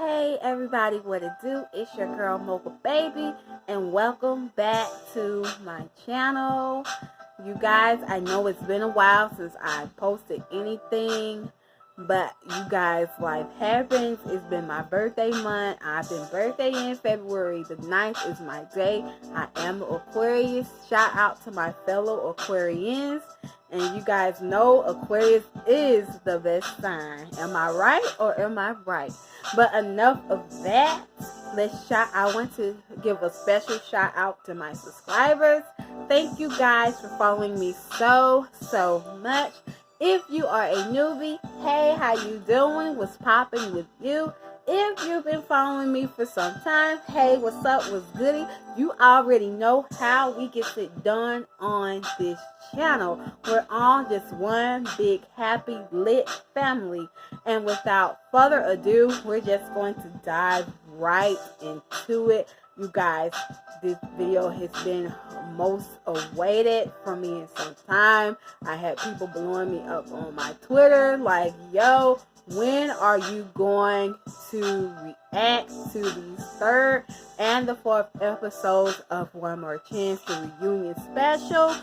Hey everybody, what it do? It's your girl Mocha Baby, and welcome back to my channel. You guys, I know it's been a while since I posted anything, but you guys, life happens. It's been my birthday month. I've been birthday in February. The 9th is my day. I am an Aquarius. Shout out to my fellow Aquarians. And you guys know Aquarius is the best sign. Am I right or am I right? But enough of that. I want to give a special shout out to my subscribers. Thank you guys for following me so much. If you are a newbie, hey, how you doing? What's popping with you? If you've been following me for some time, hey, what's up? What's goody? You already know how we get it done on this channel. We're all just one big happy lit family. And without further ado, we're just going to dive right into it. You guys, this video has been most awaited for me in some time. I had people blowing me up on my Twitter like, yo, when are you going to react to these third and the fourth episodes of One More Chance, the reunion special?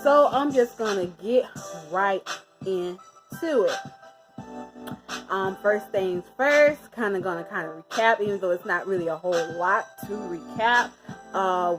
So I'm just gonna get right into it. First things first, gonna recap, even though it's not really a whole lot to recap.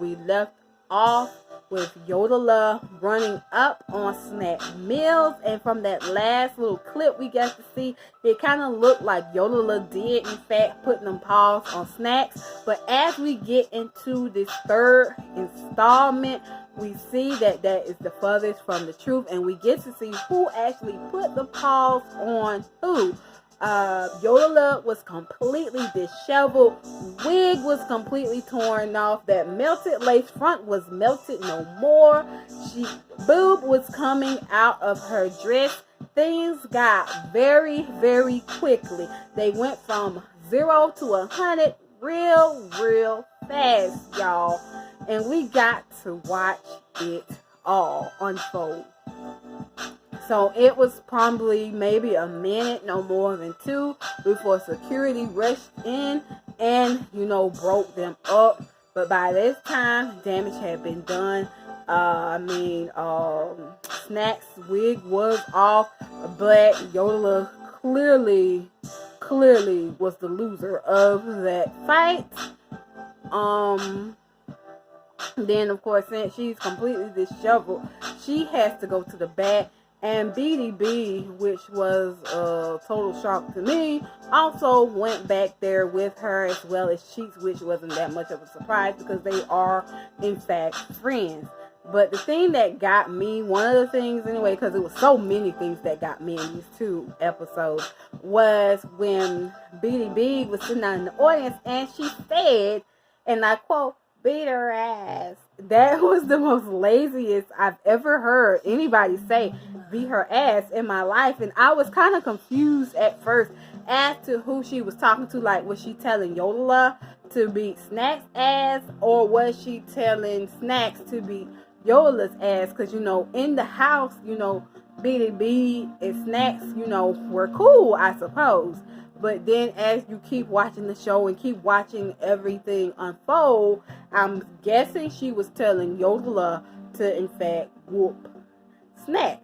We left off with Yodela running up on Snack Mills, and from that last little clip we got to see, it kind of looked like Yodela did in fact put them paws on Snax. But as we get into this third installment, we see that that is the furthest from the truth, and we get to see who actually put the paws on who. Yodela was completely disheveled, wig was completely torn off, that melted lace front was melted no more, boob was coming out of her dress. Things got very quickly. They went from 0 to 100 real fast, y'all, and we got to watch it all unfold. So it was probably maybe a minute, no more than 2, before security rushed in and, broke them up. But by this time, damage had been done. Snack's wig was off, but Yodela clearly was the loser of that fight. Then, of course, since she's completely disheveled, she has to go to the back. And BDB, which was a total shock to me, also went back there with her, as well as Cheeks, which wasn't that much of a surprise because they are, in fact, friends. But the thing that got me, one of the things anyway, because it was so many things that got me in these 2 episodes, was when BDB was sitting out in the audience and she said, and I quote, "Beat her ass." That was the most laziest I've ever heard anybody say, "beat her ass," in my life. And I was kind of confused at first as to who she was talking to. Like, was she telling Yodela to beat Snack's ass, or was she telling Snax to beat Yodela's ass? Because, in the house, BDB and Snax, were cool, I suppose. But then as you keep watching the show and keep watching everything unfold, I'm guessing she was telling Yodela to, in fact, whoop Snax.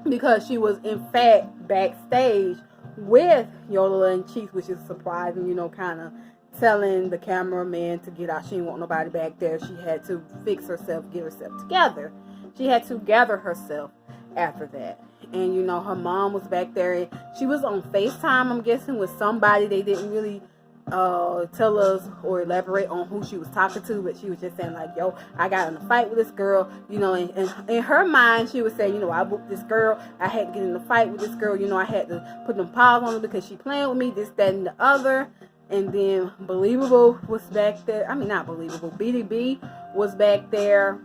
Because she was, in fact, backstage with Yodela and Cheeks, which is surprising, kind of telling the cameraman to get out. She didn't want nobody back there. She had to fix herself, get herself together. She had to gather herself after that. And her mom was back there, and she was on FaceTime, I'm guessing, with somebody. They didn't really tell us or elaborate on who she was talking to, but she was just saying like, yo, I got in a fight with this girl, and in her mind she was saying, I booked this girl, I had to get in a fight with this girl, I had to put them paws on her because she playing with me, this, that, and the other. And then Believable was back there. Not Believable, BDB was back there.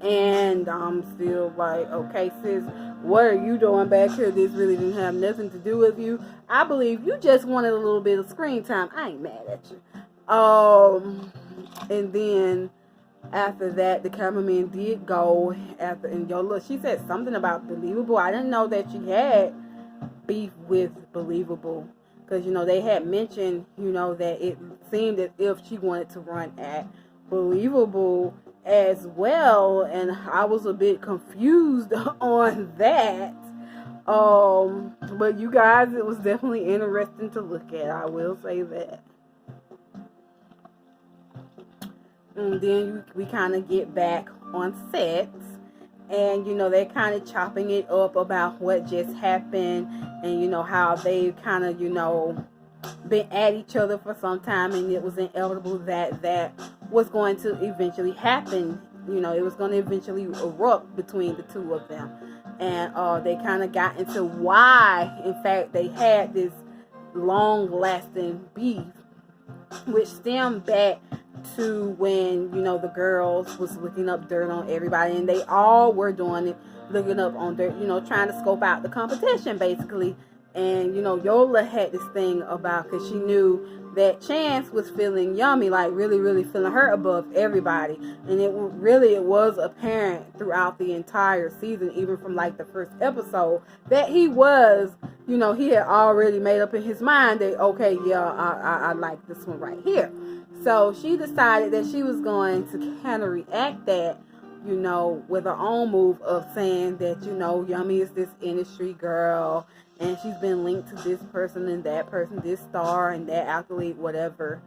And I'm still like, okay, sis, what are you doing back here? This really didn't have nothing to do with you. I believe you just wanted a little bit of screen time. I ain't mad at you. And then after that, the cameraman did go and Yodela, she said something about Believable. I didn't know that she had beef with Believable. because, you know, they had mentioned, you know, that it seemed as if she wanted to run at Believable as well, and I was a bit confused on that. But you guys, it was definitely interesting to look at, I will say that. And then we kind of get back on set, and, you know, they're kind of chopping it up about what just happened, and, you know, how they kind of, you know, been at each other for some time, and it was inevitable that that was going to eventually happen. You know, it was going to eventually erupt between the two of them. And they kind of got into why, in fact, they had this long-lasting beef, which stemmed back to when, you know, the girls was looking up dirt on everybody, and they all were doing it, looking up on dirt, you know, trying to scope out the competition, basically. And, you know, Yola had this thing about, because she knew that Chance was feeling Yummy, like really, really feeling her above everybody. And it was apparent throughout the entire season, even from like the first episode, that he was, you know, he had already made up in his mind that, okay, yeah, I like this one right here. So she decided that she was going to kind of react that, you know, with her own move of saying that, you know, Yummy is this industry girl, and she's been linked to this person and that person, this star and that athlete, whatever.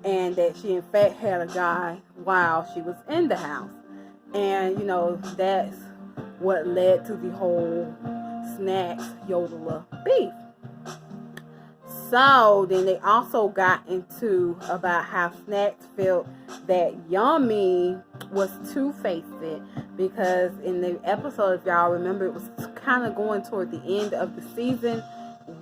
And that she, in fact, had a guy while she was in the house. And, you know, that's what led to the whole Snax yodela beef. So then they also got into about how Snax felt that Yummy was two-faced, because in the episode, if y'all remember, it was kind of going toward the end of the season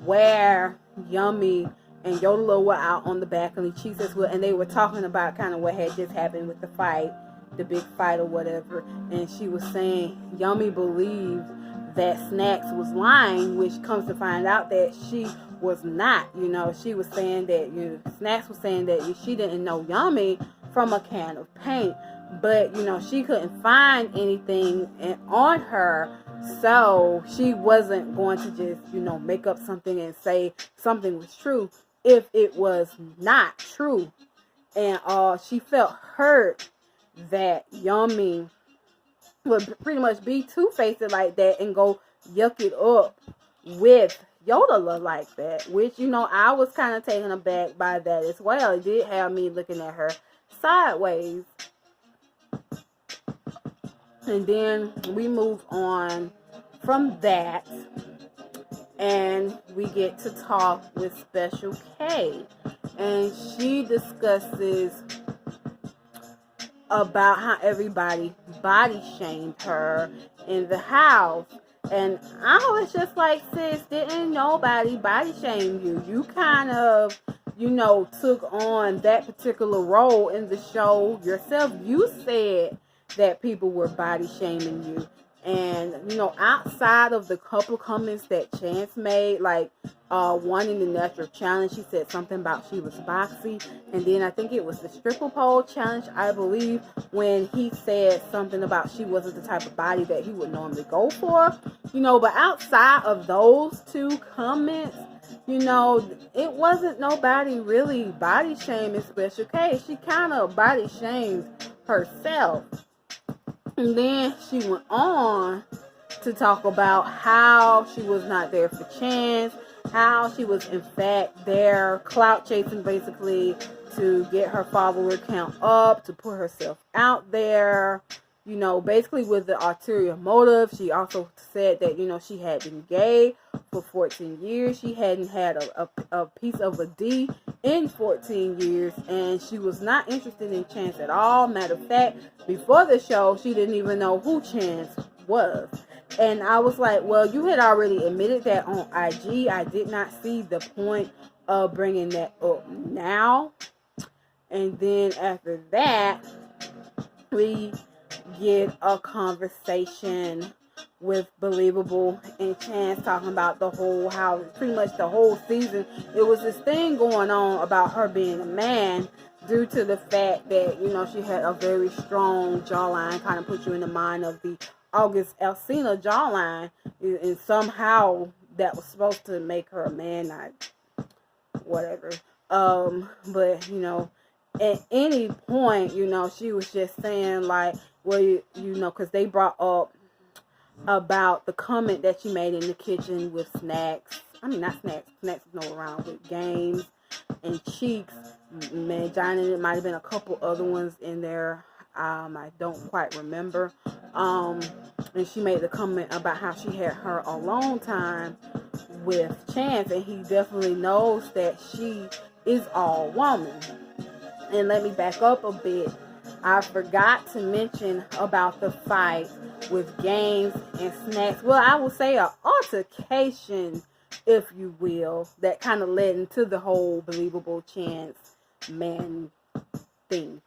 where Yummy and Yodela were out on the balcony, and they were talking about kind of what had just happened with the fight, the big fight or whatever. And she was saying Yummy believed that Snax was lying, which comes to find out that she was not. You know, she was saying that, you know, Snax was saying that she didn't know Yummy from a can of paint, but, you know, she couldn't find anything on her, so she wasn't going to just, you know, make up something and say something was true if it was not true. And she felt hurt that Yummy would pretty much be two-faced like that and go yuck it up with Yodela like that, which, you know, I was kind of taken aback by that as well. It did have me looking at her sideways. And then we move on from that, and we get to talk with Special K, and she discusses about how everybody body shamed her in the house. And I was just like, sis, didn't nobody body shame you? You kind of, you know, took on that particular role in the show yourself. You said that people were body shaming you. And, you know, outside of the couple comments that Chance made, like one in the natural challenge, she said something about she was boxy. And then I think it was the stripper pole challenge, I believe, when he said something about she wasn't the type of body that he would normally go for. You know, but outside of those two comments, you know, it wasn't nobody really body shaming Special K. She kind of body shames herself. And then she went on to talk about how she was not there for Chance, how she was in fact there clout chasing, basically, to get her follower count up, to put herself out there, you know, basically with the ulterior motive. She also said that, you know, she had been gay for 14 years. She hadn't had a piece of a D in 14 years, and she was not interested in Chance at all. Matter of fact, before the show, she didn't even know who Chance was. And I was like, well, you had already admitted that on IG. I did not see the point of bringing that up now. And then after that, we get a conversation with Believable and Chance talking about how pretty much the whole season it was this thing going on about her being a man, due to the fact that, you know, she had a very strong jawline, kind of put you in the mind of the August Alsina jawline, and somehow that was supposed to make her a man. whatever. But you know, at any point, you know, she was just saying like, well, you know, because they brought up about the comment that she made in the kitchen with snacks. I mean, not snacks. Snacks is no around with games and cheeks. Man, Johnny, it might have been a couple other ones in there. I don't quite remember. And she made the comment about how she had her alone time with Chance, and he definitely knows that she is all woman. And let me back up a bit. I forgot to mention about the fight with Games and Snacks. Well, I would say an altercation, if you will, that kind of led into the whole believable Chance man thing.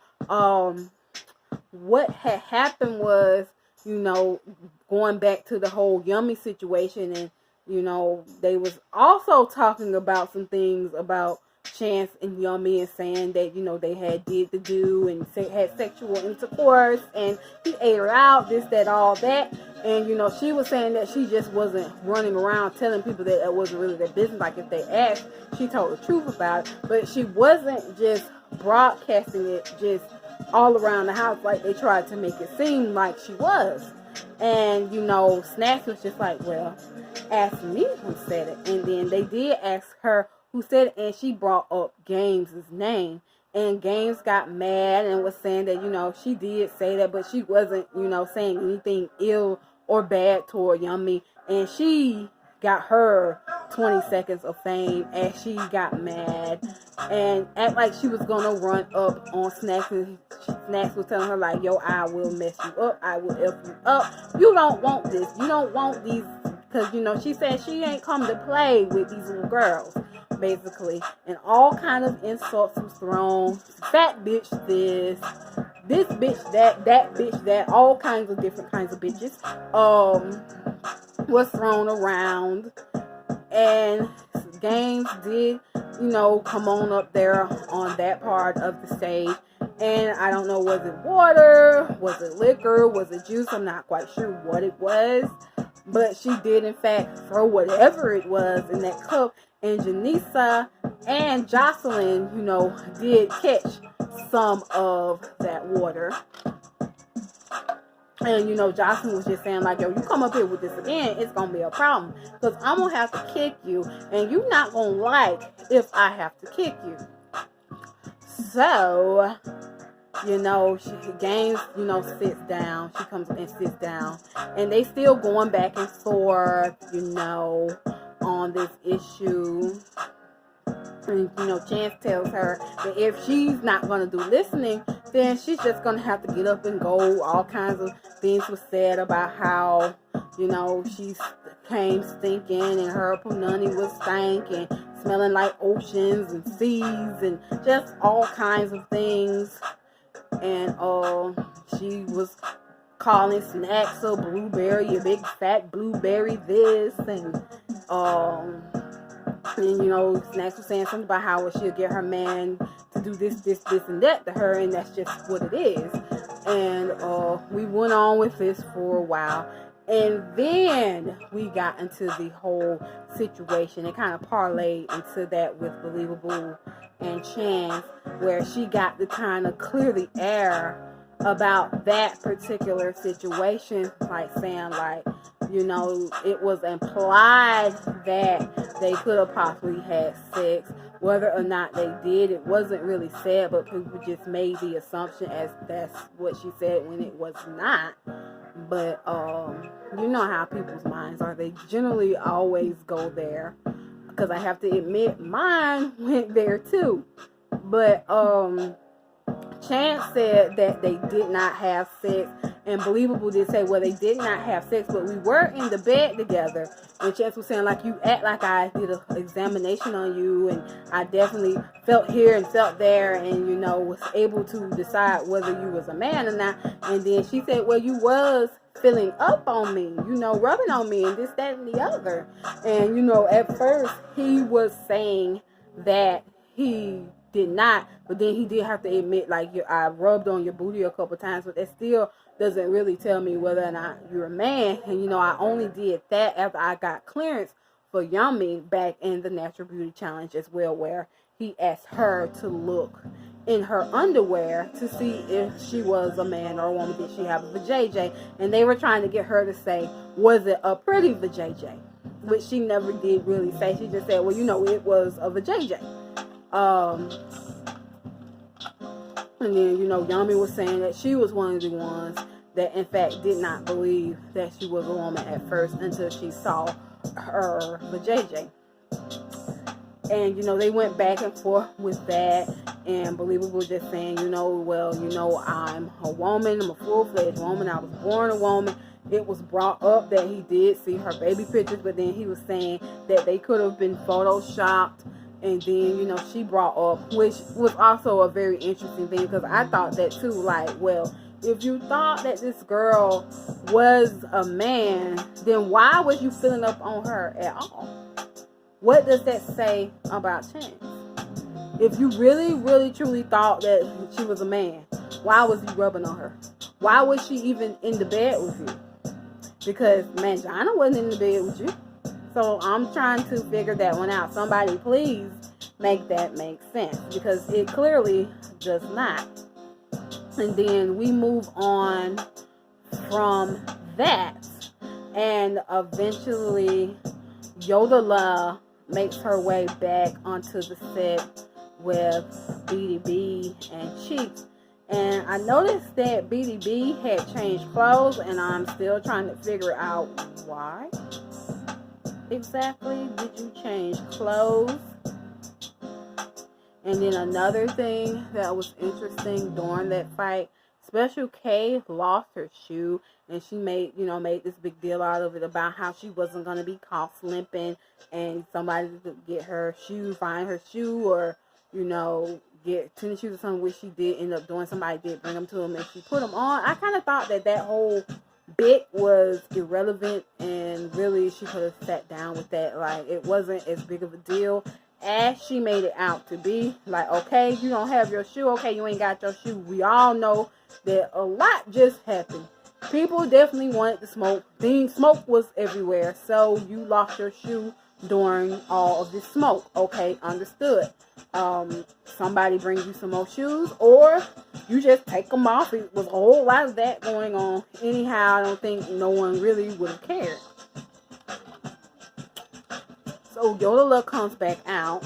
What had happened was, you know, going back to the whole Yummy situation, and you know, they was also talking about some things about Chance and Yummy, and saying that, you know, they had did the do and had sexual intercourse, and he ate her out, this, that, all that. And you know, she was saying that she just wasn't running around telling people that it wasn't really their business. Like if they asked, she told the truth about it, but she wasn't just broadcasting it just all around the house like they tried to make it seem like she was. And you know, Snax was just like, well, ask me who said it. And then they did ask her who said it, and she brought up Games' name. And Games got mad and was saying that, you know, she did say that, but she wasn't, you know, saying anything ill or bad toward Yummy. And she got her 20 seconds of fame as she got mad and act like she was gonna run up on Snacks, and Snacks was telling her like, yo, I will mess you up, I will F you up, you don't want this, you don't want these, because you know, she said she ain't come to play with these little girls, basically. And all kind of insults was thrown. Fat bitch this bitch that bitch that, all kinds of different kinds of bitches was thrown around. And Games did, you know, come on up there on that part of the stage. And I don't know, was it water, was it liquor, was it juice, I'm not quite sure what it was, but she did in fact throw whatever it was in that cup. And Janisa and Jocelyn, you know, did catch some of that water. And, you know, Jocelyn was just saying, like, yo, you come up here with this again, it's going to be a problem. Because I'm going to have to kick you. And you're not going to like if I have to kick you. So, you know, Games, you know, sits down. She comes and sits down. And they still going back and forth, you know, on this issue. And, you know, Chance tells her that if she's not going to do listening, then she's just going to have to get up and go. All kinds of things were said about how, you know, she came stinking and her punani was stank and smelling like oceans and seas and just all kinds of things. And she was calling Snacks a blueberry, a big fat blueberry this, and you know, Snacks was saying something about how she'll get her man to do this, and that to her, and that's just what it is. And we went on with this for a while. And then we got into the whole situation. It kind of parlayed into that with Believable and Chance, where she got to kind of clear the air about that particular situation, like saying, like, you know, it was implied that they could have possibly had sex. Whether or not they did, it wasn't really said, but people just made the assumption as that's what she said when it was not. But you know how people's minds are. They generally always go there, because I have to admit mine went there too. But Chance said that they did not have sex, and Believable did say, well, they did not have sex, but we were in the bed together. And Chance was saying, like, you act like I did an examination on you, and I definitely felt here and felt there, and, you know, was able to decide whether you was a man or not. And then she said, well, you was filling up on me, you know, rubbing on me, and this, that, and the other. And, you know, at first he was saying that he did not, but then he did have to admit, like, I rubbed on your booty a couple times, but that still doesn't really tell me whether or not you're a man. And, you know, I only did that after I got clearance for Yummy back in the Natural Beauty Challenge as well, where he asked her to look in her underwear to see if she was a man or a woman. Did she have a vajayjay? And they were trying to get her to say, was it a pretty vajayjay? Which she never did really say. She just said, well, you know, it was a vajayjay. And then, you know, Yummy was saying that she was one of the ones that, in fact, did not believe that she was a woman at first until she saw her vajayjay. And, you know, they went back and forth with that. And Believable was just saying, you know, well, you know, I'm a woman. I'm a full-fledged woman. I was born a woman. It was brought up that he did see her baby pictures, but then he was saying that they could have been photoshopped. And then, you know, she brought up, which was also a very interesting thing, because I thought that too, like, well, if you thought that this girl was a man, then why was you filling up on her at all? What does that say about Chance? If you really, really, truly thought that she was a man, why was you rubbing on her? Why was she even in the bed with you? Because Mangina wasn't in the bed with you. So I'm trying to figure that one out. Somebody please make that make sense, because it clearly does not. And then we move on from that, and eventually Yodela makes her way back onto the set with BDB and Cheeks. And I noticed that BDB had changed clothes, and I'm still trying to figure out why exactly did you change clothes. And then another thing that was interesting during that fight, Special K lost her shoe, and she made this big deal out of it about how she wasn't going to be caught slipping, and somebody could get her shoe, find her shoe, or, you know, get tennis shoes or something, which she did end up doing. Somebody did bring them to him, and she put them on. I kind of thought that whole bit was irrelevant, and really she could have sat down with that. Like, it wasn't as big of a deal as she made it out to be. Like, okay, you don't have your shoe, okay, you ain't got your shoe. We all know that a lot just happened. People definitely wanted to smoke. The smoke was everywhere, so you lost your shoe during all of this smoke. Okay, understood. Somebody brings you some more shoes, or you just take them off. It was a whole lot of that going on. Anyhow, I don't think no one really would have cared. So Yodela comes back out.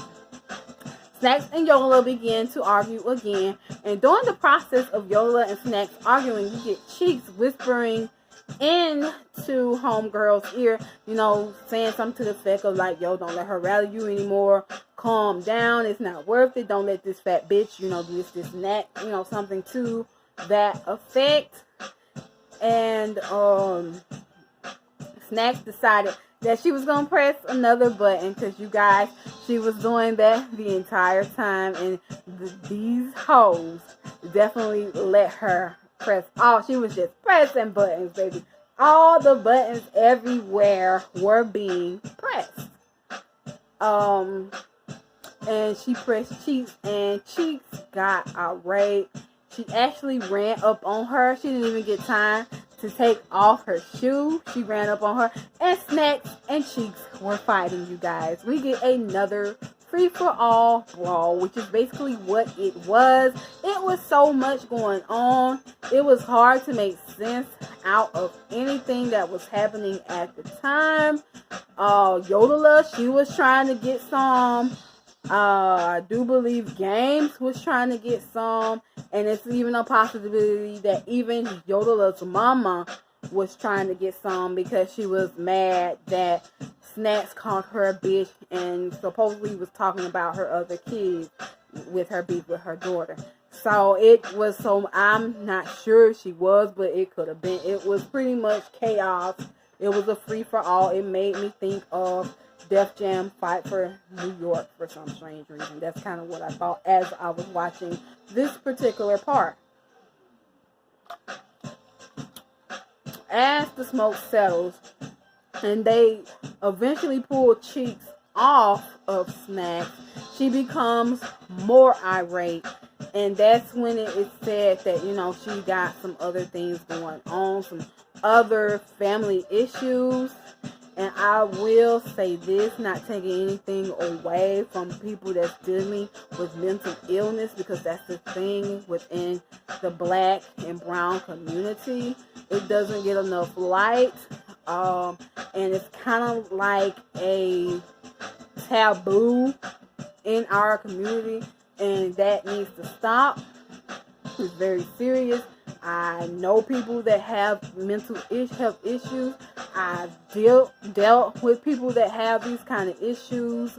Snax and Yodela begin to argue again. And during the process of Yodela and Snax arguing, you get Cheeks whispering into Homegirl's ear, you know, saying something to the effect of like, yo, don't let her rally you anymore. Calm down. It's not worth it. Don't let this fat bitch, you know, do this and that. You know, something to that effect. And Snax decided that she was going to press another button, because you guys, she was doing that the entire time, and these hoes definitely let her press all. She was just pressing buttons, baby. All the buttons everywhere were being pressed. And she pressed Cheeks, and Cheeks got irate. She actually ran up on her. She didn't even get time to take off her shoe. She ran up on her, and Snax and Cheeks were fighting, you guys. We get another free-for-all brawl, which is basically what it was. It was so much going on. It was hard to make sense out of anything that was happening at the time. Yodela, she was trying to get some. I do believe Games was trying to get some, and it's even a possibility that even Yodela's mama was trying to get some, because she was mad that Snax called her a bitch and supposedly was talking about her other kids with her beef with her daughter. So it was, so I'm not sure she was, but it could have been. It was pretty much chaos. It was a free-for-all. It made me think of Def Jam Fight for New York for some strange reason. That's kind of what I thought as I was watching this particular part. As the smoke settles and they eventually pull Cheeks off of Snax, she becomes more irate. And that's when it is said that, you know, she got some other things going on, some other family issues. And I will say this, not taking anything away from people that's dealing with mental illness, because that's the thing within the Black and brown community. It doesn't get enough light, and it's kind of like a taboo in our community, and that needs to stop. It's very serious. I know people that have mental health issues. I've dealt with people that have these kind of issues.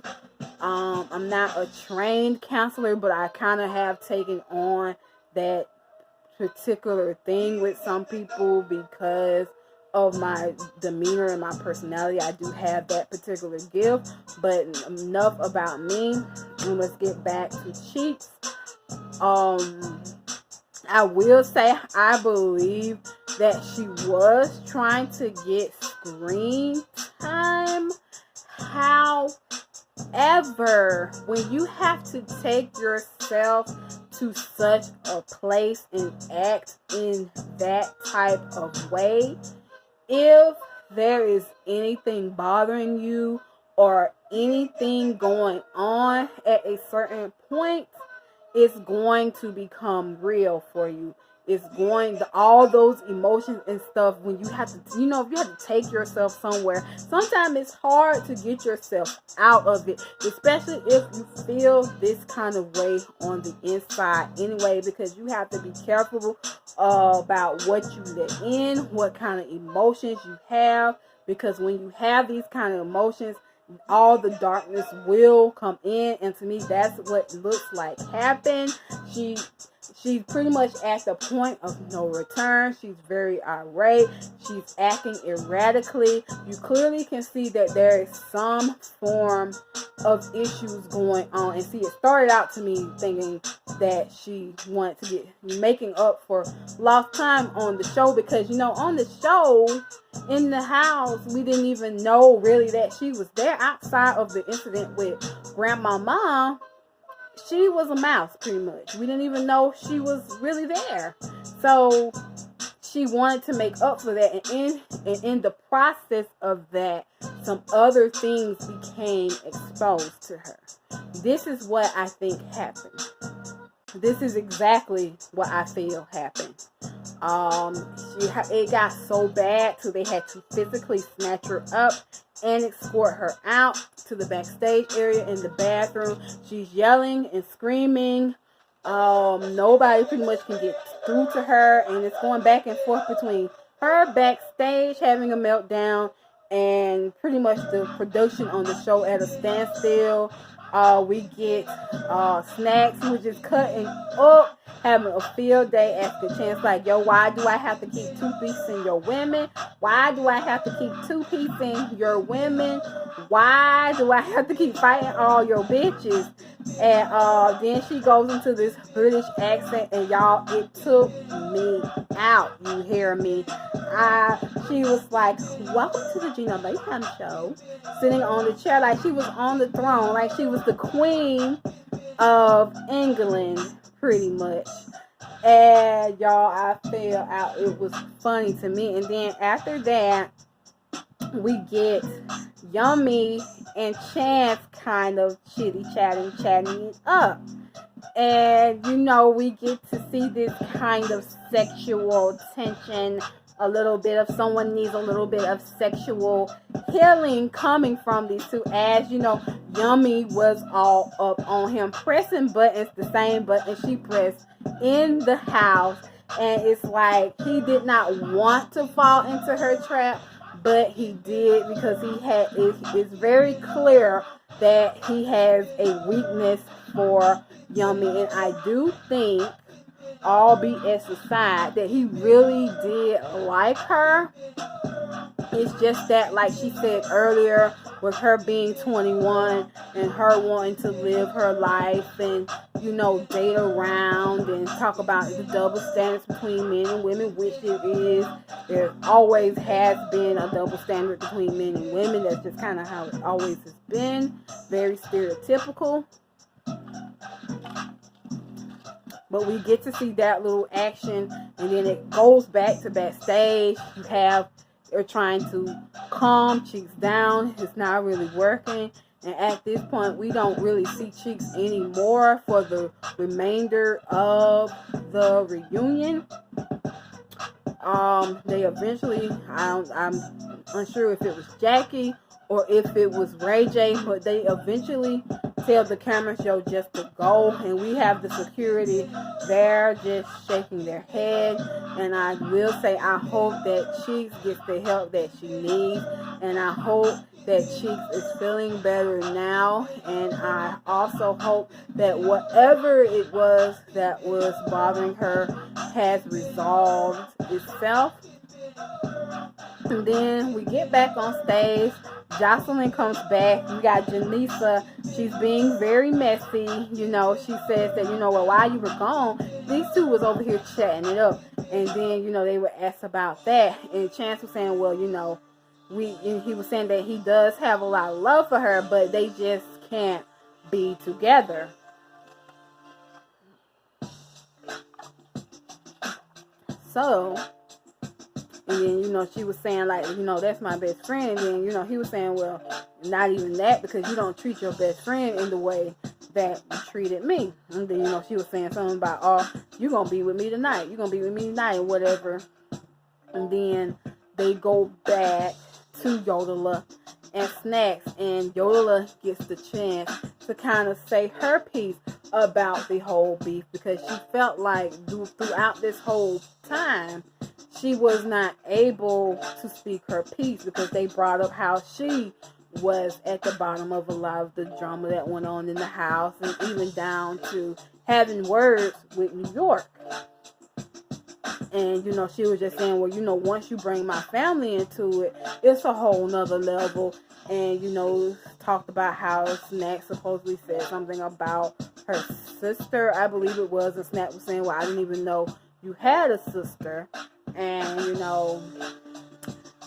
I'm not a trained counselor, but I kind of have taken on that particular thing with some people because of my demeanor and my personality. I do have that particular gift. But enough about me, and let's get back to Cheeks. I will say I believe that she was trying to get screen time. However, when you have to take yourself to such a place and act in that type of way, if there is anything bothering you or anything going on at a certain point, it's going to become real for you. It's going to, all those emotions and stuff, when you have to, if you have to take yourself somewhere, sometimes it's hard to get yourself out of it, especially if you feel this kind of way on the inside anyway, because you have to be careful about what you let in, what kind of emotions you have, because when you have these kind of emotions, all the darkness will come in, and to me that's what looks like happened. She's pretty much at the point of no return. She's very irate. She's acting erratically. You clearly can see that there is some form of issues going on. And see, it started out to me thinking that she wanted to get making up for lost time on the show, because on the show in the house we didn't even know really that she was there. Outside of the incident with Grandma Mom, she was a mouse pretty much. We didn't even know she was really there. So she wanted to make up for that, and in the process of that, some other things became exposed to her. This is what I think happened. This is exactly what I feel happened. It got so bad till they had to physically snatch her up and escort her out to the backstage area in the bathroom. She's yelling and screaming. Nobody pretty much can get through to her, and it's going back and forth between her backstage having a meltdown and pretty much the production on the show at a standstill. We get Snax, who was just cutting up, having a field day, asking Chance like, yo, why do I have to keep two-piecing your women? Why do I have to keep two-piecing your women? Why do I have to keep fighting all your bitches? And then she goes into this British accent, and y'all, it took me out. You hear me? She was like, welcome to the Gia Mayhem show, sitting on the chair like she was on the throne, like she was the queen of England, pretty much. And y'all, I fell out. It was funny to me. And then after that, we get Yummy and Chance kind of chatting it up. And we get to see this kind of sexual tension, a little bit of someone needs a little bit of sexual healing coming from these two. As Yummy was all up on him, pressing buttons, the same button she pressed in the house. And it's like he did not want to fall into her trap, but he did, because it's very clear that he has a weakness for Yummy. And I do think, all BS aside, that he really did like her. It's just that, like she said earlier, with her being 21 and her wanting to live her life and, date around and talk about the double standards between men and women, which it is. There always has been a double standard between men and women. That's just kind of how it always has been. Very stereotypical. But we get to see that little action, and then it goes back to backstage. They're trying to calm, cheeks down. It's not really working. And at this point, we don't really see Cheeks anymore for the remainder of the reunion. They eventually, I'm unsure if it was Jackie or if it was Ray J, but they eventually tell the camera show just to go, and we have the security there just shaking their head. And I will say, I hope that Cheeks gets the help that she needs, and I hope that Cheeks is feeling better now, and I also hope that whatever it was that was bothering her has resolved itself. And then we get back on stage. Jocelyn comes back. We got Janisa. She's being very messy. You know, she says that, you know, well, while you were gone, these two was over here chatting it up. And then, you know, they were asked about that. And Chance was saying, well, you know, he was saying that he does have a lot of love for her, but they just can't be together. So, and then, you know, she was saying, like, you know, that's my best friend. And then, you know, he was saying, well, not even that, because you don't treat your best friend in the way that you treated me. And then, you know, she was saying something about, oh, you're going to be with me tonight. You're going to be with me tonight or whatever. And then they go back to Yodela and Snax, and Yodela gets the chance to kind of say her piece about the whole beef, because she felt like throughout this whole time she was not able to speak her piece, because they brought up how she was at the bottom of a lot of the drama that went on in the house, and even down to having words with New York. And, you know, she was just saying, well, you know, once you bring my family into it, it's a whole nother level. And, you know, talked about how Snack supposedly said something about her sister, I believe it was. And Snack was saying, well, I didn't even know you had a sister. And, you know,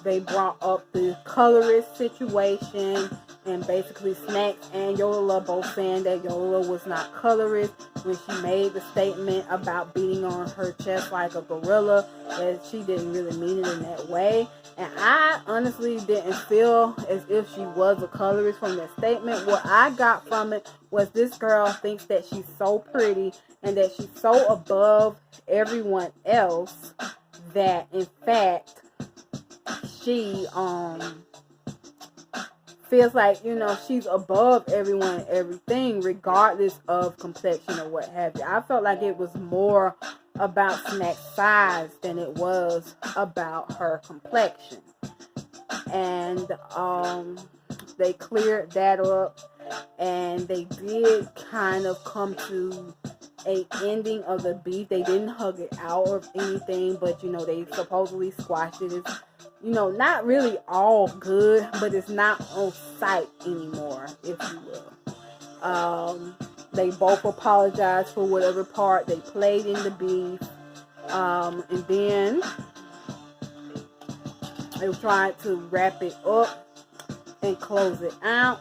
they brought up the colorist situation. And basically Snack and Yodela both saying that Yodela was not colorist when she made the statement about beating on her chest like a gorilla, that she didn't really mean it in that way. And I honestly didn't feel as if she was a colorist from that statement. What I got from it was this girl thinks that she's so pretty and that she's so above everyone else that, in fact, she feels like, you know, she's above everyone and everything, regardless of complexion or what have you. I felt like it was more about Snack's size than it was about her complexion. And they cleared that up, and they did kind of come to a ending of the beef. They didn't hug it out or anything, but, you know, they supposedly squashed it. It's, you know, not really all good, but it's not on site anymore, if you will. They both apologized for whatever part they played in the beef. And then they tried to wrap it up and close it out.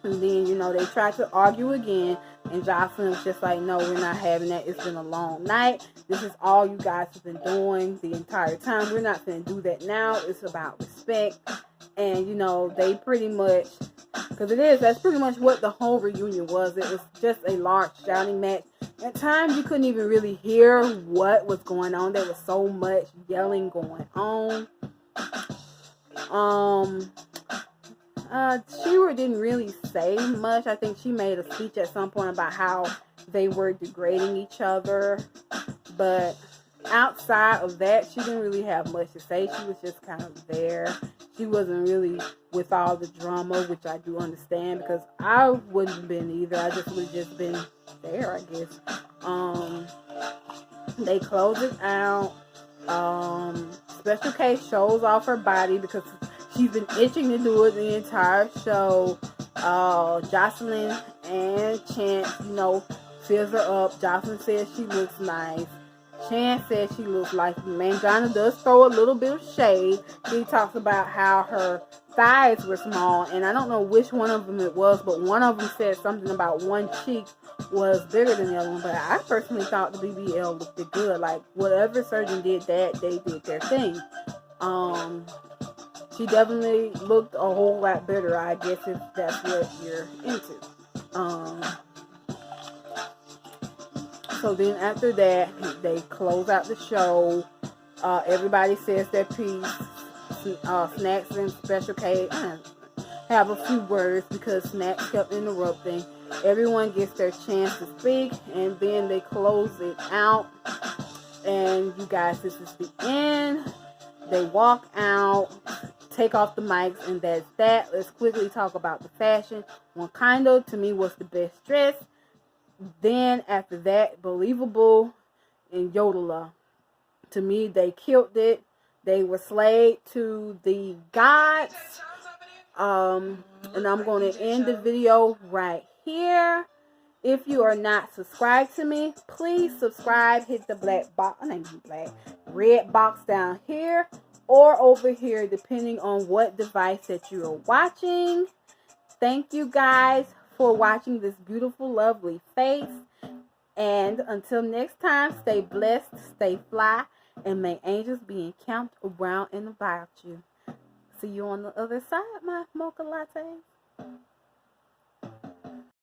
And then, you know, they tried to argue again. And Jocelyn was just like, no, we're not having that. It's been a long night. This is all you guys have been doing the entire time. We're not going to do that now. It's about respect. And, you know, they pretty much, because that's pretty much what the whole reunion was. It was just a large shouting match. At times, you couldn't even really hear what was going on. There was so much yelling going on. Shira didn't really say much. I think she made a speech at some point about how they were degrading each other. But outside of that, she didn't really have much to say. She was just kind of there. She wasn't really with all the drama, which I do understand, because I wouldn't have been either. I just would have just been there, I guess. They closed it out. Special K shows off her body because she's been itching to do it the entire show. Jocelyn and Chance, you know, fills her up. Jocelyn says she looks nice. Chance says she looks like Mangina does throw a little bit of shade. He talks about how her thighs were small, and I don't know which one of them it was, but one of them said something about one cheek was bigger than the other one. But I personally thought the BBL looked good. Like, whatever surgeon did that, they did their thing. she definitely looked a whole lot better, I guess, if that's what you're into. So then after that, they close out the show. Everybody says their piece. Snax and Special K have a few words because Snax kept interrupting. Everyone gets their chance to speak, and then they close it out. And you guys, this is the end. They walk out, take off the mics, and that's that. Let's quickly talk about the fashion. Wakanda, to me, was the best dress. Then after that, Believable and Yodela. To me, they killed it. They were slayed to the gods. And I'm going to end the video right here. If you are not subscribed to me, please subscribe. Hit the red box down here or over here, depending on what device that you are watching. Thank you guys for watching this beautiful, lovely face. And until next time, stay blessed, stay fly, and may angels be encamped around and about you. See you on the other side, my mocha latte.